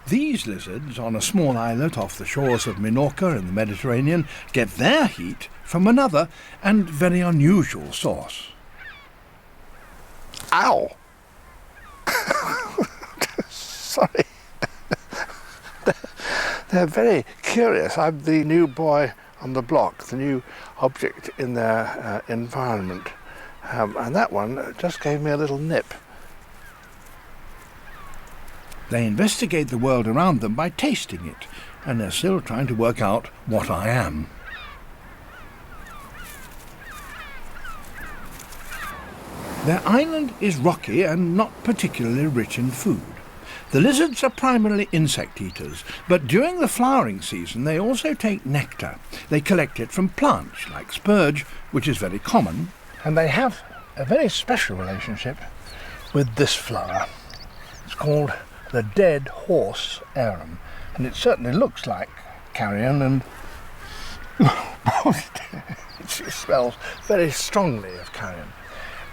These lizards, on a small islet off the shores of Minorca in the Mediterranean, get their heat from another and very unusual source. Ow! Sorry. They're very curious. I'm the new boy on the block, the new object in their environment. And that one just gave me a little nip. They investigate the world around them by tasting it, and they're still trying to work out what I am. Their island is rocky and not particularly rich in food. The lizards are primarily insect eaters, but during the flowering season they also take nectar. They collect it from plants like spurge, which is very common. And they have a very special relationship with this flower. It's called the dead horse arum, and it certainly looks like carrion, and it smells very strongly of carrion.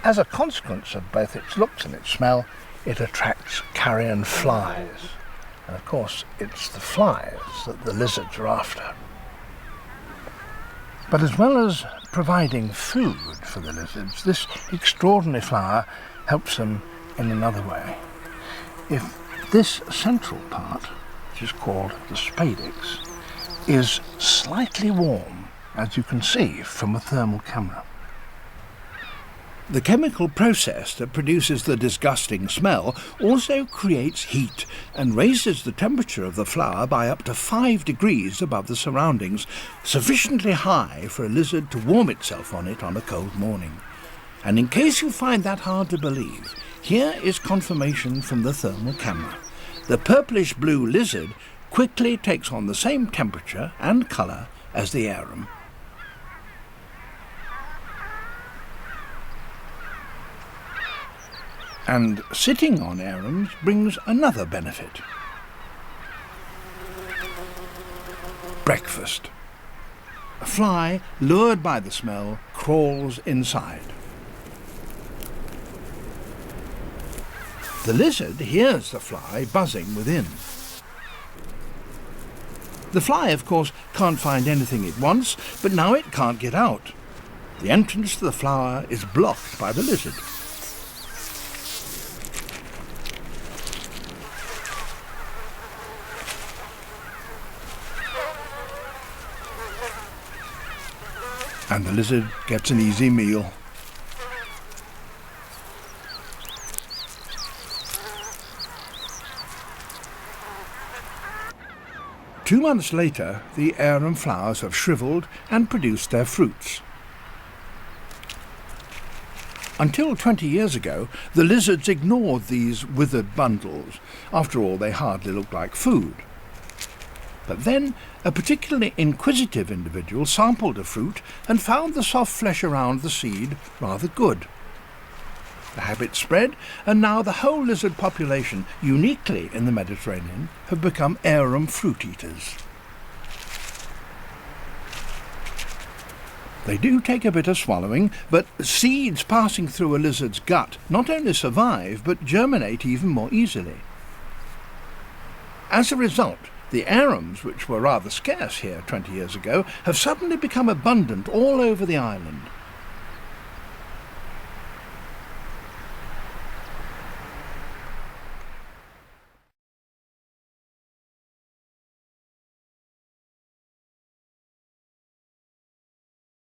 As a consequence of both its looks and its smell, it attracts carrion flies, and of course it's the flies that the lizards are after. But as well as providing food for the lizards, this extraordinary flower helps them in another way. If this central part, which is called the spadix, is slightly warm, as you can see from a thermal camera. The chemical process that produces the disgusting smell also creates heat and raises the temperature of the flower by up to 5 degrees above the surroundings, sufficiently high for a lizard to warm itself on it on a cold morning. And in case you find that hard to believe, here is confirmation from the thermal camera. The purplish-blue lizard quickly takes on the same temperature and colour as the arum. And sitting on arums brings another benefit. Breakfast. A fly, lured by the smell, crawls inside. The lizard hears the fly buzzing within. The fly, of course, can't find anything it wants, but now it can't get out. The entrance to the flower is blocked by the lizard. And the lizard gets an easy meal. Two months later, the arum flowers have shriveled and produced their fruits. Until 20 years ago, the lizards ignored these withered bundles. After all, they hardly looked like food. But then a particularly inquisitive individual sampled a fruit and found the soft flesh around the seed rather good. The habit spread, and now the whole lizard population, uniquely in the Mediterranean, have become arum fruit eaters. They do take a bit of swallowing, but seeds passing through a lizard's gut not only survive, but germinate even more easily. As a result, the arums, which were rather scarce here 20 years ago, have suddenly become abundant all over the island.